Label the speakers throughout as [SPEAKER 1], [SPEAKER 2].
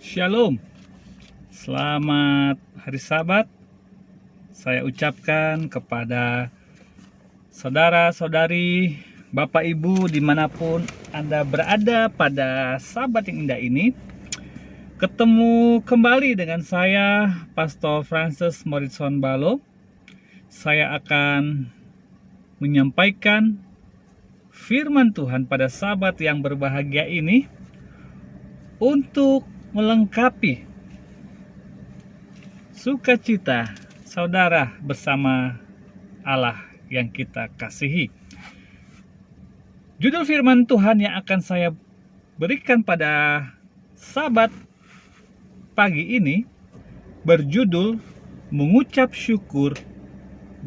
[SPEAKER 1] Shalom, selamat hari Sabat. Saya ucapkan kepada saudara-saudari, Bapak Ibu dimanapun Anda berada pada Sabat yang indah ini. Ketemu kembali dengan saya, Pastor Francis Morrison Balo. Saya akan menyampaikan firman Tuhan pada Sabat yang berbahagia ini untuk melengkapi sukacita saudara bersama Allah yang kita kasihi. Judul firman Tuhan yang akan saya berikan pada Sabat pagi ini berjudul mengucap syukur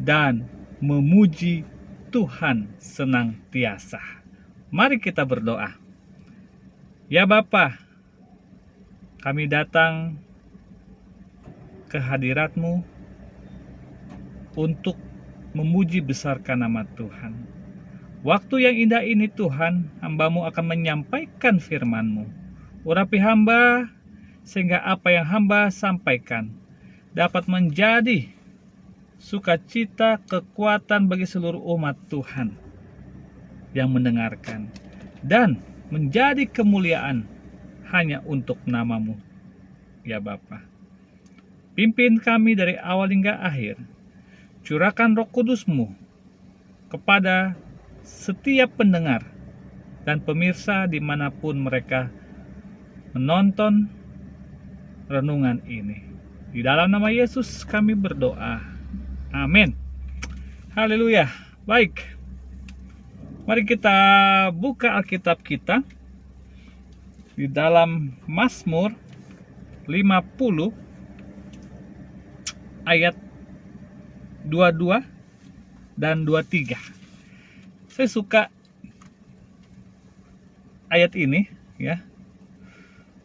[SPEAKER 1] dan memuji Tuhan senantiasa. Mari kita berdoa. Ya Bapa, kami datang ke hadirat-Mu untuk memuji besarkan nama Tuhan. Waktu yang indah ini Tuhan, hamba-Mu akan menyampaikan firman-Mu. Urapi hamba, sehingga apa yang hamba sampaikan dapat menjadi sukacita kekuatan bagi seluruh umat Tuhan yang mendengarkan. Dan menjadi kemuliaan hanya untuk nama-Mu, ya Bapa. Pimpin kami dari awal hingga akhir. Curahkan Roh Kudus-Mu kepada setiap pendengar dan pemirsa dimanapun mereka menonton renungan ini. Di dalam nama Yesus kami berdoa. Amin. Haleluya. Baik. Mari kita buka Alkitab kita di dalam Mazmur 50 ayat 22 dan 23. Saya suka ayat ini ya.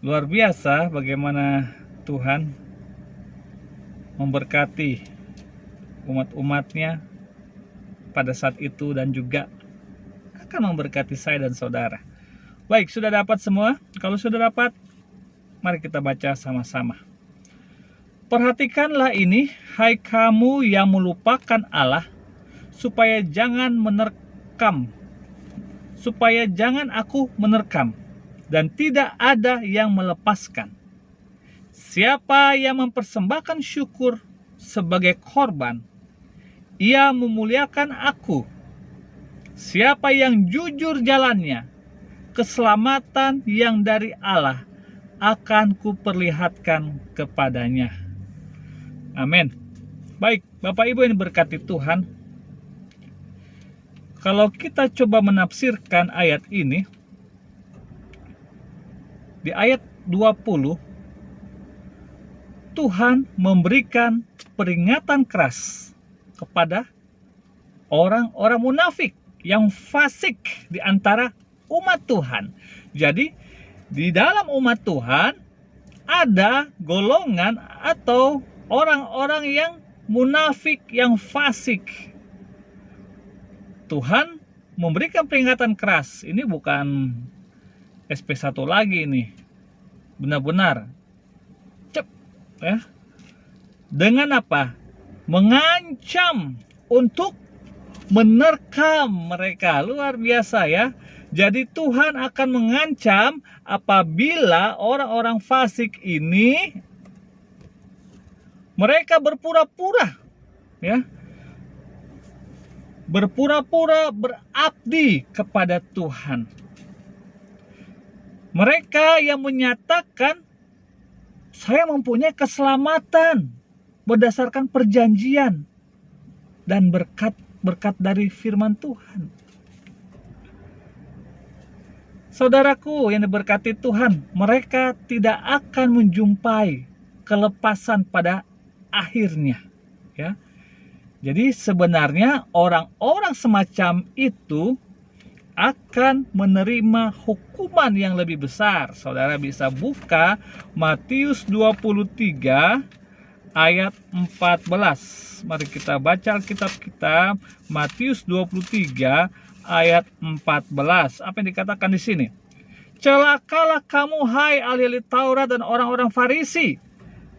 [SPEAKER 1] Luar biasa bagaimana Tuhan memberkati umat-umatnya pada saat itu dan juga akan memberkati saya dan saudara. Baik, sudah dapat semua? Kalau sudah dapat, mari kita baca sama-sama. Perhatikanlah ini, hai kamu yang melupakan Allah, supaya jangan aku menerkam, dan tidak ada yang melepaskan. Siapa yang mempersembahkan syukur sebagai korban, ia memuliakan aku. Siapa yang jujur jalannya, keselamatan yang dari Allah akan kuperlihatkan kepadanya. Amin. Baik, Bapak Ibu yang diberkati Tuhan, kalau kita coba menafsirkan ayat ini, di ayat 20, Tuhan memberikan peringatan keras kepada orang-orang munafik yang fasik di antara umat Tuhan. Jadi di dalam umat Tuhan ada golongan atau orang-orang yang munafik, yang fasik. Tuhan memberikan peringatan keras. Ini bukan SP1 lagi ini. Benar-benar ya. Dengan apa? Mengancam untuk menerkam mereka. Luar biasa ya. Jadi Tuhan akan mengancam apabila orang-orang fasik ini mereka berpura-pura ya. Berpura-pura berabdi kepada Tuhan. Mereka yang menyatakan saya mempunyai keselamatan berdasarkan perjanjian dan berkat dari firman Tuhan. Saudaraku yang diberkati Tuhan, mereka tidak akan menjumpai kelepasan pada akhirnya, ya. Jadi sebenarnya orang-orang semacam itu akan menerima hukuman yang lebih besar. Saudara bisa buka Matius 23 ayat 14. Mari kita baca Alkitab kita, Matius 23 ayat 14. Apa yang dikatakan di sini? Celakalah kamu, hai ahli-ahli Taurat dan orang-orang Farisi,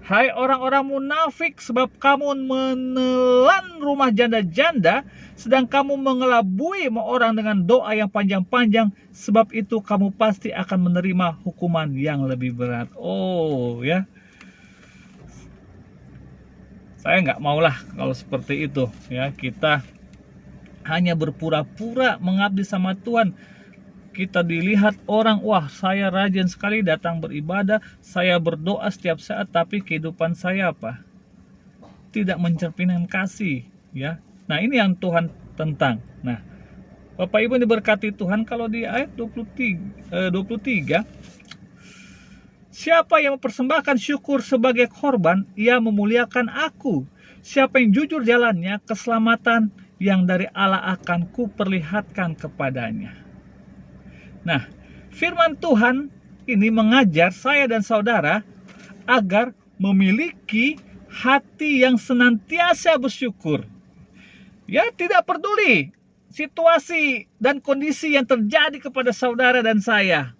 [SPEAKER 1] hai orang-orang munafik, sebab kamu menelan rumah janda-janda, sedang kamu mengelabui orang dengan doa yang panjang-panjang. Sebab itu kamu pasti akan menerima hukuman yang lebih berat. Oh ya, saya nggak maulah kalau seperti itu ya. Kita hanya berpura-pura mengabdi sama Tuhan. Kita dilihat orang, wah saya rajin sekali datang beribadah, saya berdoa setiap saat, tapi kehidupan saya apa? Tidak mencerminkan kasih, ya. Nah, ini yang Tuhan tentang. Nah, Bapak Ibu diberkati Tuhan, kalau di ayat 23, siapa yang mempersembahkan syukur sebagai korban, ia memuliakan aku. Siapa yang jujur jalannya, keselamatan yang dari Allah akan kuperlihatkan kepadanya. Nah, firman Tuhan ini mengajar saya dan saudara agar memiliki hati yang senantiasa bersyukur. Ya, tidak peduli situasi dan kondisi yang terjadi kepada saudara dan saya.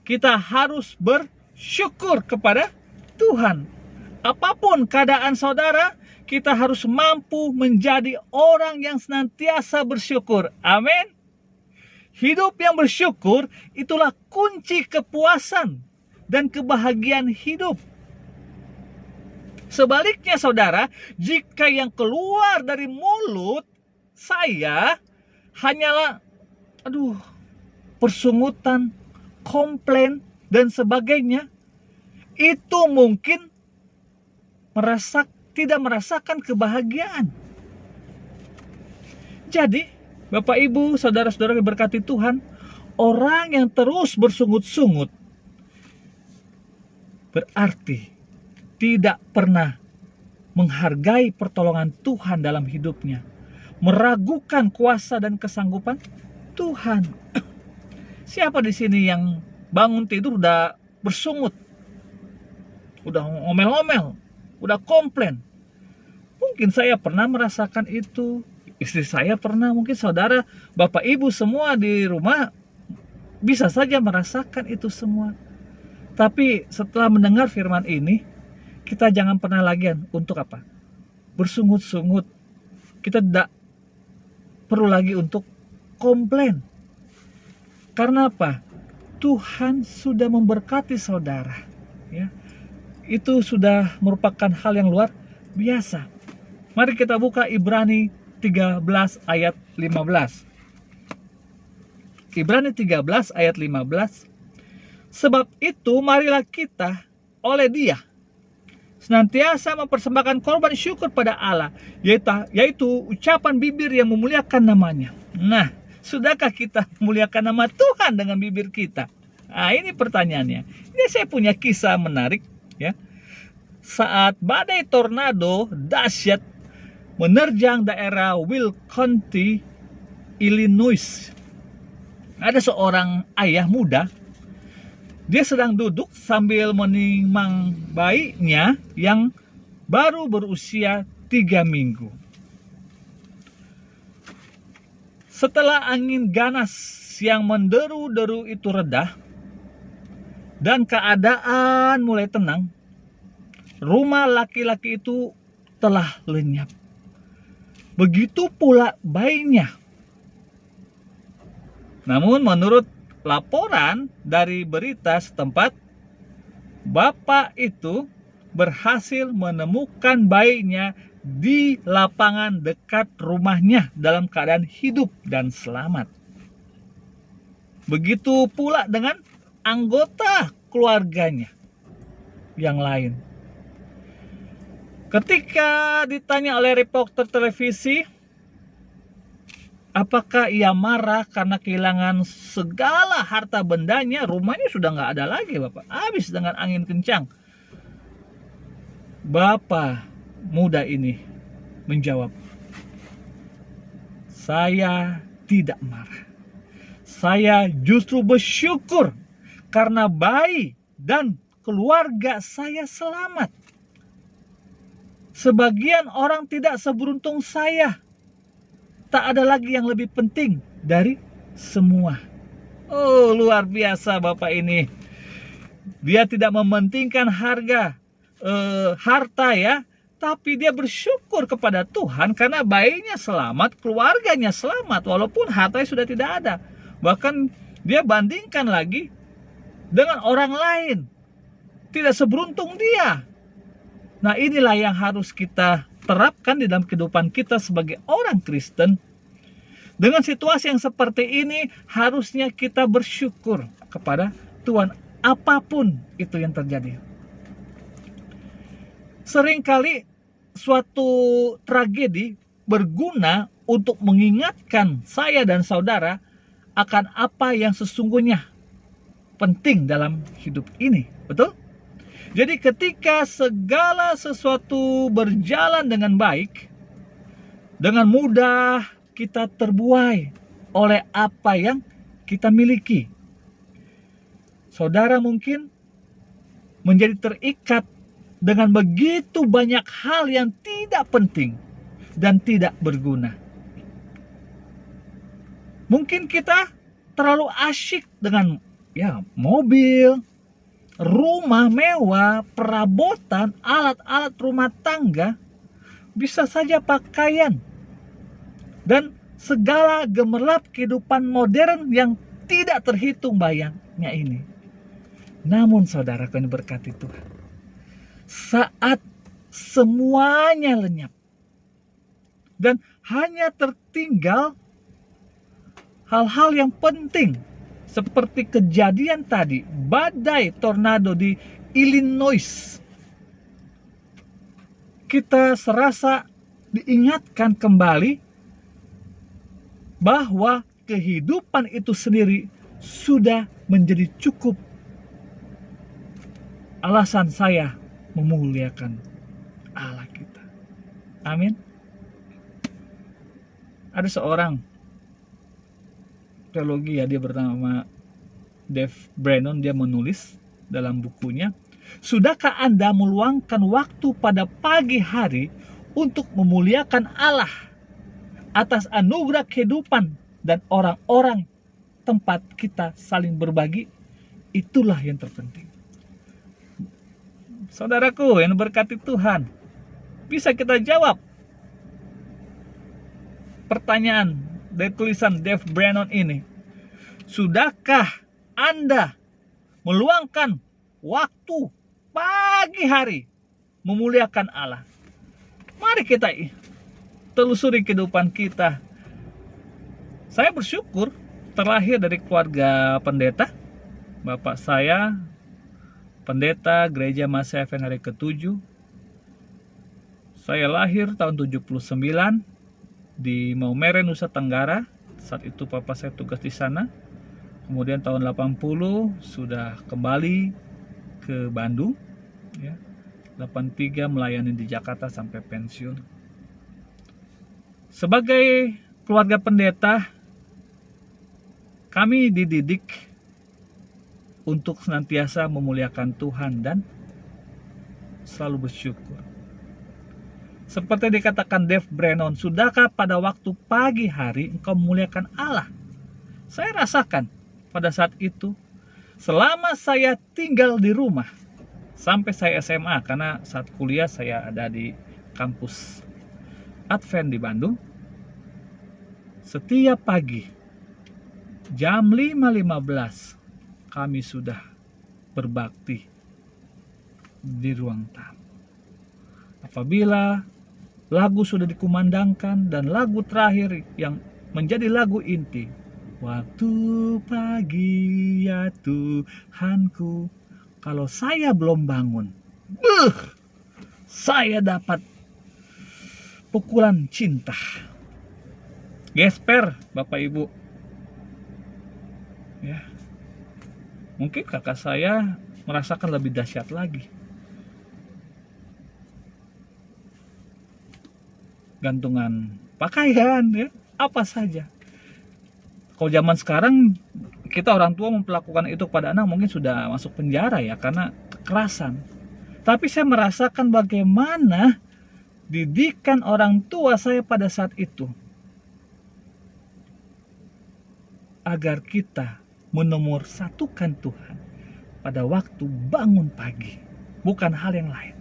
[SPEAKER 1] Kita harus bersyukur kepada Tuhan. Apapun keadaan saudara, kita harus mampu menjadi orang yang senantiasa bersyukur. Amin. Hidup yang bersyukur itulah kunci kepuasan dan kebahagiaan hidup. Sebaliknya saudara, jika yang keluar dari mulut saya hanyalah persungutan, komplain, dan sebagainya, itu mungkin tidak merasakan kebahagiaan. Jadi, Bapak Ibu, saudara-saudara diberkati Tuhan, orang yang terus bersungut-sungut berarti tidak pernah menghargai pertolongan Tuhan dalam hidupnya, meragukan kuasa dan kesanggupan Tuhan. Siapa di sini yang bangun tidur udah bersungut, udah ngomel-ngomel, udah komplain? Mungkin saya pernah merasakan itu. Istri saya pernah, mungkin saudara, Bapak Ibu semua di rumah bisa saja merasakan itu semua. Tapi setelah mendengar firman ini, kita jangan pernah lagi untuk apa? Bersungut-sungut. Kita tidak perlu lagi untuk komplain. Karena apa? Tuhan sudah memberkati saudara. Ya. Itu sudah merupakan hal yang luar biasa. Mari kita buka Ibrani 13 ayat 15. Ibrani 13 ayat 15. Sebab itu marilah kita oleh Dia senantiasa mempersembahkan korban syukur pada Allah, yaitu ucapan bibir yang memuliakan namanya. Nah, sudahkah kita memuliakan nama Tuhan dengan bibir kita? Nah, ini pertanyaannya. Ini saya punya kisah menarik ya. Saat badai tornado dahsyat menerjang daerah Will County, Illinois. Ada seorang ayah muda, dia sedang duduk sambil menimang bayinya yang baru berusia 3 minggu. Setelah angin ganas yang menderu-deru itu reda dan keadaan mulai tenang, rumah laki-laki itu telah lenyap. Begitu pula bayinya. Namun menurut laporan dari berita setempat, bapak itu berhasil menemukan bayinya di lapangan dekat rumahnya dalam keadaan hidup dan selamat. Begitu pula dengan anggota keluarganya yang lain. Ketika ditanya oleh reporter televisi, apakah ia marah karena kehilangan segala harta bendanya, rumahnya sudah nggak ada lagi Bapak, habis dengan angin kencang. Bapak muda ini menjawab, saya tidak marah. Saya justru bersyukur karena bayi dan keluarga saya selamat. Sebagian orang tidak seberuntung saya. Tak ada lagi yang lebih penting dari semua. Oh, luar biasa Bapak ini. Dia tidak mementingkan harta ya, tapi dia bersyukur kepada Tuhan karena bayinya selamat, keluarganya selamat, walaupun hartanya sudah tidak ada. Bahkan dia bandingkan lagi dengan orang lain, tidak seberuntung dia. Nah, inilah yang harus kita terapkan di dalam kehidupan kita sebagai orang Kristen. Dengan situasi yang seperti ini, harusnya kita bersyukur kepada Tuhan apapun itu yang terjadi. Seringkali suatu tragedi berguna untuk mengingatkan saya dan saudara akan apa yang sesungguhnya penting dalam hidup ini. Betul? Jadi ketika segala sesuatu berjalan dengan baik, dengan mudah kita terbuai oleh apa yang kita miliki. Saudara mungkin menjadi terikat dengan begitu banyak hal yang tidak penting dan tidak berguna. Mungkin kita terlalu asyik dengan mobil, rumah mewah, perabotan, alat-alat rumah tangga, bisa saja pakaian, dan segala gemerlap kehidupan modern yang tidak terhitung bayangnya ini. Namun saudaraku yang diberkati Tuhan, saat semuanya lenyap dan hanya tertinggal hal-hal yang penting seperti kejadian tadi, badai tornado di Illinois, kita serasa diingatkan kembali bahwa kehidupan itu sendiri sudah menjadi cukup alasan saya memuliakan Allah kita. Amin. Ada seorang teologi dia bernama Dave Brennan, dia menulis dalam bukunya, sudahkah Anda meluangkan waktu pada pagi hari untuk memuliakan Allah atas anugerah kehidupan dan orang-orang tempat kita saling berbagi? Itulah yang terpenting. Saudaraku yang berkati Tuhan, bisa kita jawab pertanyaan dari tulisan Dave Brennan ini. Sudahkah Anda meluangkan waktu pagi hari memuliakan Allah? Mari kita telusuri kehidupan kita. Saya bersyukur terlahir dari keluarga pendeta. Bapak saya pendeta gereja Mas Heaven hari ke-7. Saya lahir tahun 79 di Maumere, Nusa Tenggara. Saat itu papa saya tugas di sana. Kemudian tahun 80 sudah kembali ke Bandung ya. 83 melayani di Jakarta sampai pensiun. Sebagai keluarga pendeta, kami dididik untuk senantiasa memuliakan Tuhan dan selalu bersyukur. Seperti dikatakan Dave Brennan, sudahkah pada waktu pagi hari engkau memuliakan Allah? Saya rasakan pada saat itu, selama saya tinggal di rumah, sampai saya SMA, karena saat kuliah saya ada di kampus Advent di Bandung. Setiap pagi jam 5.15 kami sudah berbakti di ruang tamu. Apabila lagu sudah dikumandangkan dan lagu terakhir yang menjadi lagu inti, waktu pagi ya Tuhanku, kalau saya belum bangun, saya dapat pukulan cinta. Gesper Bapak Ibu. Ya. Mungkin kakak saya merasakan lebih dahsyat lagi. Gantungan pakaian ya, apa saja. Kalau zaman sekarang kita orang tua memperlakukan itu pada anak mungkin sudah masuk penjara ya, karena kekerasan. Tapi saya merasakan bagaimana didikan orang tua saya pada saat itu, agar kita menomorsatukan Tuhan pada waktu bangun pagi, bukan hal yang lain.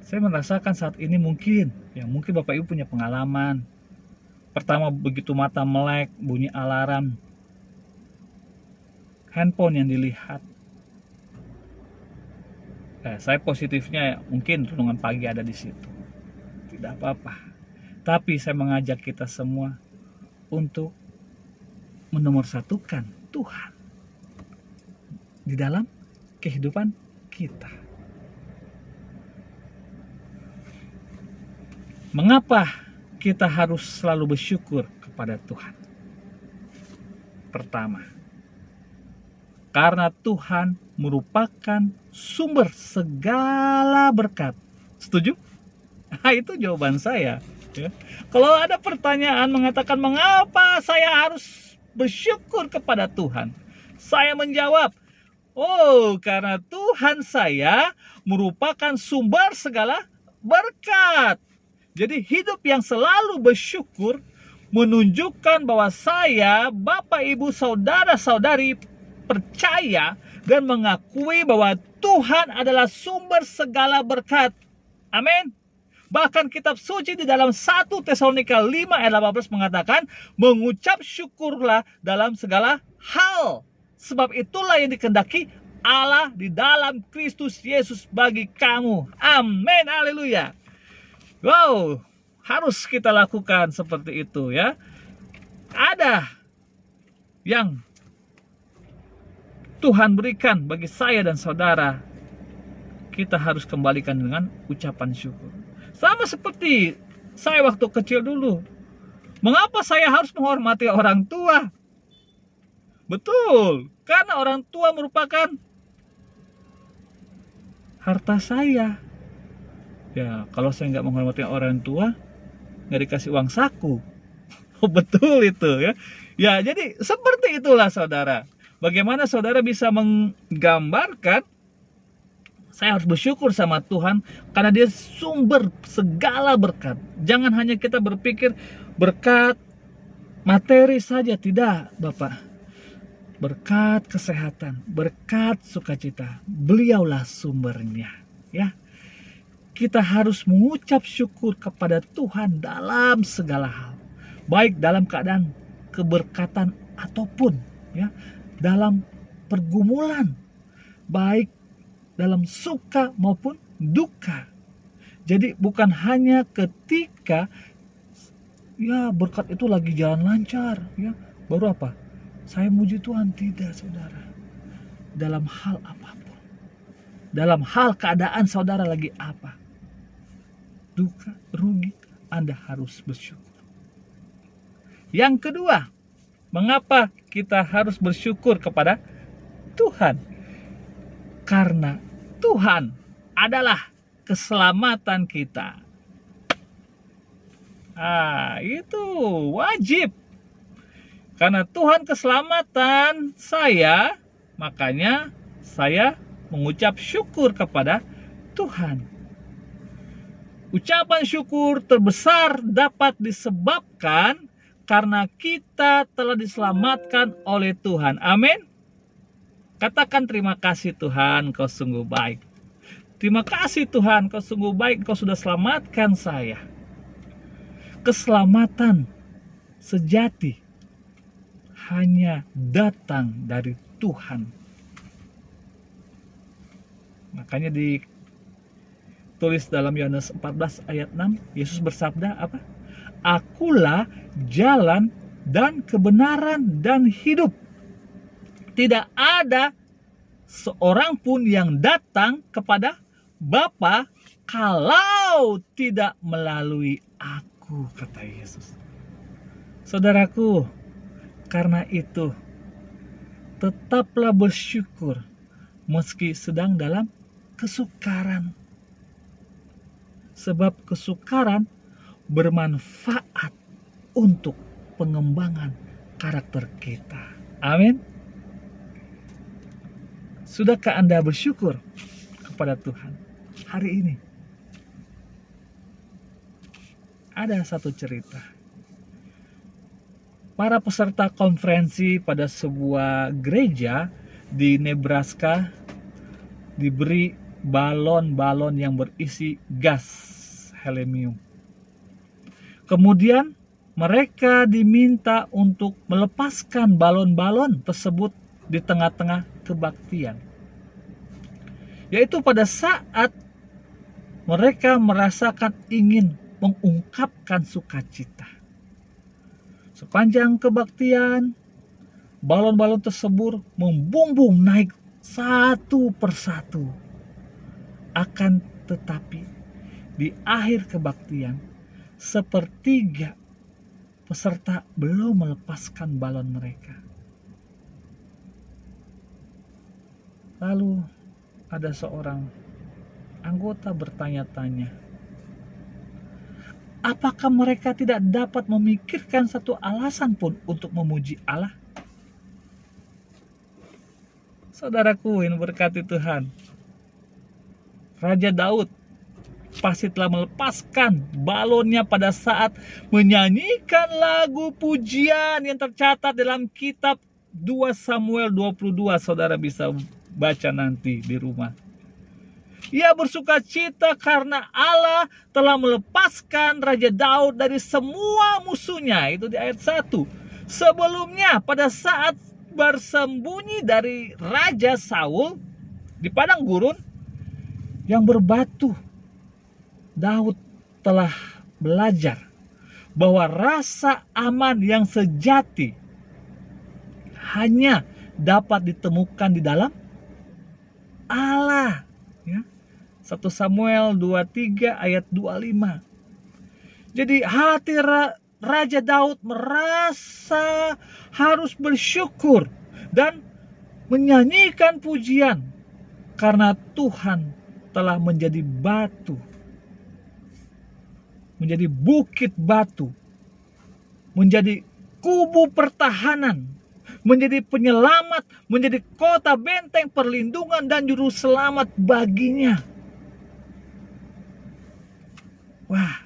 [SPEAKER 1] Saya merasakan saat ini mungkin Bapak Ibu punya pengalaman. Pertama, begitu mata melek, bunyi alarm, handphone yang dilihat. Saya positifnya mungkin renungan pagi ada di situ. Tidak apa-apa. Tapi saya mengajak kita semua untuk menomorsatukan Tuhan di dalam kehidupan kita. Mengapa kita harus selalu bersyukur kepada Tuhan? Pertama, karena Tuhan merupakan sumber segala berkat. Setuju? Nah, itu jawaban saya. Ya. Kalau ada pertanyaan mengatakan mengapa saya harus bersyukur kepada Tuhan, saya menjawab, karena Tuhan saya merupakan sumber segala berkat. Jadi hidup yang selalu bersyukur menunjukkan bahwa saya, Bapak, Ibu, Saudara-saudari percaya dan mengakui bahwa Tuhan adalah sumber segala berkat. Amin. Bahkan kitab suci di dalam 1 Tesalonika 5 ayat 18 mengatakan, mengucap syukurlah dalam segala hal. Sebab itulah yang dikehendaki Allah di dalam Kristus Yesus bagi kamu. Amin. Haleluya. Wow, harus kita lakukan seperti itu ya. Ada yang Tuhan berikan bagi saya dan saudara, kita harus kembalikan dengan ucapan syukur. Sama seperti saya waktu kecil dulu. Mengapa saya harus menghormati orang tua? Betul, karena orang tua merupakan harta saya. Ya, kalau saya nggak menghormati orang tua, nggak dikasih uang saku. Betul itu ya. Ya, jadi seperti itulah saudara. Bagaimana saudara bisa menggambarkan saya harus bersyukur sama Tuhan karena dia sumber segala berkat. Jangan hanya kita berpikir berkat materi saja, tidak, Bapak. Berkat kesehatan, berkat sukacita, beliaulah sumbernya, ya. Kita harus mengucap syukur kepada Tuhan dalam segala hal, baik dalam keadaan keberkatan ataupun ya dalam pergumulan, baik dalam suka maupun duka. Jadi bukan hanya ketika ya berkat itu lagi jalan lancar ya baru apa saya muji Tuhan, tidak saudara. Dalam hal apapun, dalam hal keadaan saudara lagi apa, duka, rugi, Anda harus bersyukur. Yang kedua, mengapa kita harus bersyukur kepada Tuhan? Karena Tuhan adalah keselamatan kita. Itu wajib. Karena Tuhan keselamatan saya, makanya saya mengucap syukur kepada Tuhan. Ucapan syukur terbesar dapat disebabkan karena kita telah diselamatkan oleh Tuhan. Amin. Katakan terima kasih Tuhan, Kau sungguh baik. Terima kasih Tuhan, Kau sungguh baik, Kau sudah selamatkan saya. Keselamatan sejati hanya datang dari Tuhan. Makanya ditulis dalam Yohanes 14 ayat 6, Yesus bersabda apa? Akulah jalan dan kebenaran dan hidup. Tidak ada seorang pun yang datang kepada Bapa kalau tidak melalui aku, kata Yesus. Saudaraku, karena itu tetaplah bersyukur meski sedang dalam kesukaran. Sebab kesukaran bermanfaat untuk pengembangan karakter kita. Amin. Sudahkah Anda bersyukur kepada Tuhan hari ini? Ada satu cerita. para peserta konferensi pada sebuah gereja di Nebraska diberi balon-balon yang berisi gas helium. Kemudian mereka diminta untuk melepaskan balon-balon tersebut di tengah-tengah kebaktian. Yaitu pada saat mereka merasakan ingin mengungkapkan sukacita. Sepanjang kebaktian, balon-balon tersebut membumbung naik satu persatu. Akan tetapi, di akhir kebaktian, sepertiga peserta belum melepaskan balon mereka. Lalu ada seorang anggota bertanya-tanya, apakah mereka tidak dapat memikirkan satu alasan pun untuk memuji Allah? Saudaraku yang berkati Tuhan, Raja Daud pasti telah melepaskan balonnya pada saat menyanyikan lagu pujian yang tercatat dalam kitab 2 Samuel 22. Saudara bisa baca nanti di rumah. Ia bersuka cita karena Allah telah melepaskan Raja Daud dari semua musuhnya. Itu di ayat 1. Sebelumnya pada saat bersembunyi dari Raja Saul di padang gurun yang berbatu, Daud telah belajar bahwa rasa aman yang sejati hanya dapat ditemukan di dalam Allah. 1 Samuel 23 ayat 25. Jadi hati Raja Daud merasa harus bersyukur dan menyanyikan pujian karena Tuhan telah menjadi batu, menjadi bukit batu, menjadi kubu pertahanan, menjadi penyelamat, menjadi kota benteng perlindungan dan juru selamat baginya. Wah,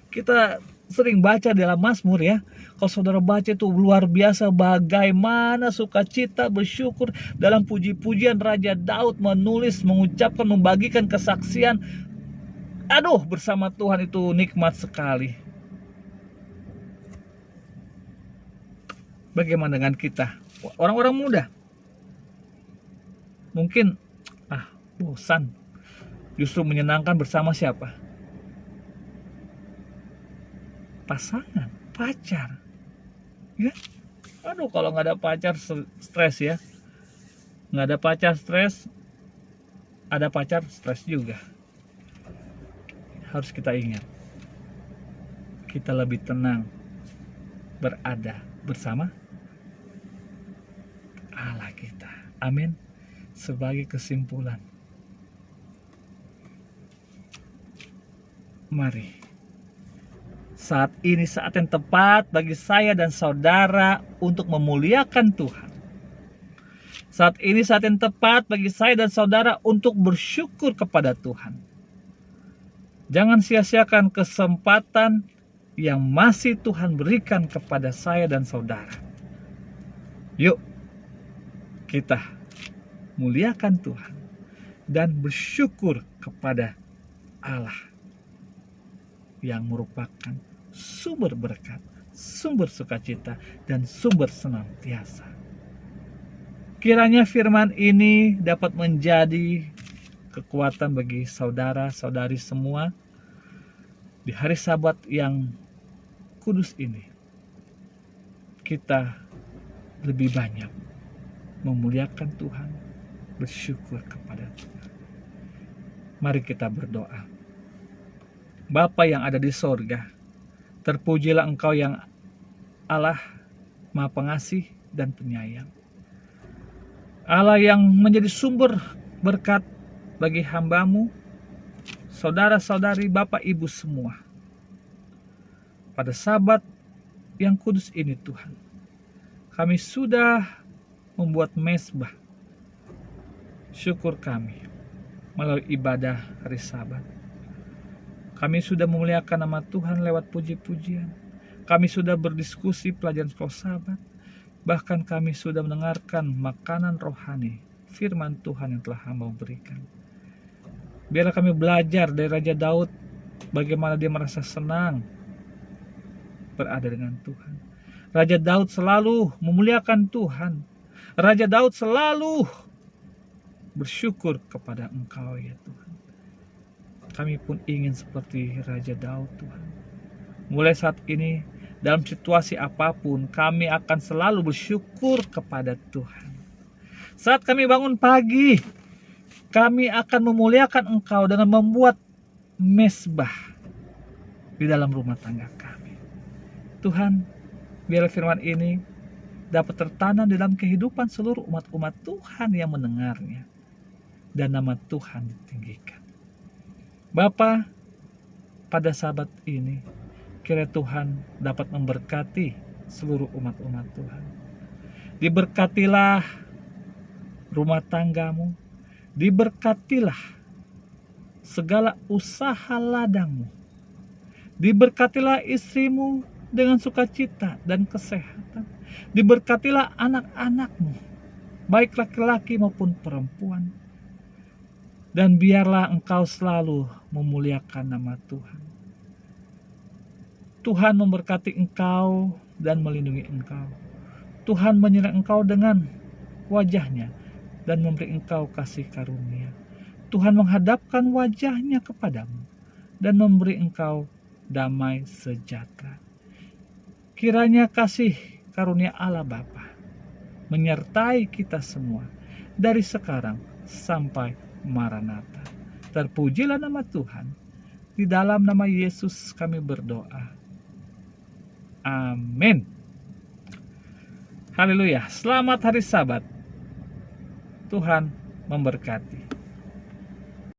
[SPEAKER 1] kita sering baca dalam Mazmur ya. Kalau saudara baca itu luar biasa bagaimana sukacita bersyukur dalam puji-pujian Raja Daud menulis, mengucapkan, membagikan kesaksian. Aduh, bersama Tuhan itu nikmat sekali. Bagaimana dengan kita? Orang-orang muda. Mungkin bosan. Justru menyenangkan bersama siapa? Pasangan, pacar. Ya. Aduh, kalau nggak ada pacar stres ya. Nggak ada pacar stres, ada pacar stres juga. Harus kita ingat, kita lebih tenang berada bersama Allah kita. Amin. Sebagai kesimpulan, mari, saat ini saat yang tepat bagi saya dan saudara untuk memuliakan Tuhan. Saat ini saat yang tepat bagi saya dan saudara untuk bersyukur kepada Tuhan. Jangan sia-siakan kesempatan yang masih Tuhan berikan kepada saya dan saudara. Yuk, kita muliakan Tuhan dan bersyukur kepada Allah yang merupakan sumber berkat, sumber sukacita, dan sumber senantiasa. Kiranya firman ini dapat menjadi kekuatan bagi saudara-saudari semua di hari Sabat yang kudus ini. Kita lebih banyak memuliakan Tuhan, bersyukur kepada Tuhan. Mari kita berdoa. Bapa yang ada di sorga, terpujilah Engkau yang Allah Maha Pengasih dan Penyayang. Allah yang menjadi sumber berkat bagi hamba-Mu, saudara-saudari, Bapak Ibu semua. Pada Sabat yang kudus ini Tuhan, kami sudah membuat mezbah syukur kami melalui ibadah hari Sabat. Kami sudah memuliakan nama Tuhan lewat puji-pujian. Kami sudah berdiskusi pelajaran sekolah Sabat. Bahkan kami sudah mendengarkan makanan rohani, firman Tuhan yang telah hamba berikan. Biarlah kami belajar dari Raja Daud, bagaimana dia merasa senang berada dengan Tuhan. Raja Daud selalu memuliakan Tuhan. Raja Daud selalu bersyukur kepada Engkau ya Tuhan. Kami pun ingin seperti Raja Daud Tuhan. Mulai saat ini, dalam situasi apapun, kami akan selalu bersyukur kepada Tuhan. Saat kami bangun pagi, kami akan memuliakan Engkau dengan membuat mezbah di dalam rumah tangga kami. Tuhan, biarlah firman ini dapat tertanam dalam kehidupan seluruh umat-umat Tuhan yang mendengarnya, dan nama Tuhan ditinggikan. Bapa, pada Sabat ini, kiranya Tuhan dapat memberkati seluruh umat-umat Tuhan. Diberkatilah rumah tanggamu, diberkatilah segala usaha ladangmu, diberkatilah istrimu dengan sukacita dan kesehatan, diberkatilah anak-anakmu, baik laki-laki maupun perempuan, dan biarlah Engkau selalu memuliakan nama Tuhan. Tuhan memberkati engkau dan melindungi engkau. Tuhan menyerang engkau dengan wajahnya dan memberi engkau kasih karunia. Tuhan menghadapkan wajahnya kepadamu dan memberi engkau damai sejahtera. Kiranya kasih karunia Allah Bapa menyertai kita semua dari sekarang sampai Maranatha. Terpujilah nama Tuhan. Di dalam nama Yesus kami berdoa. Amin. Haleluya. Selamat hari Sabat. Tuhan memberkati.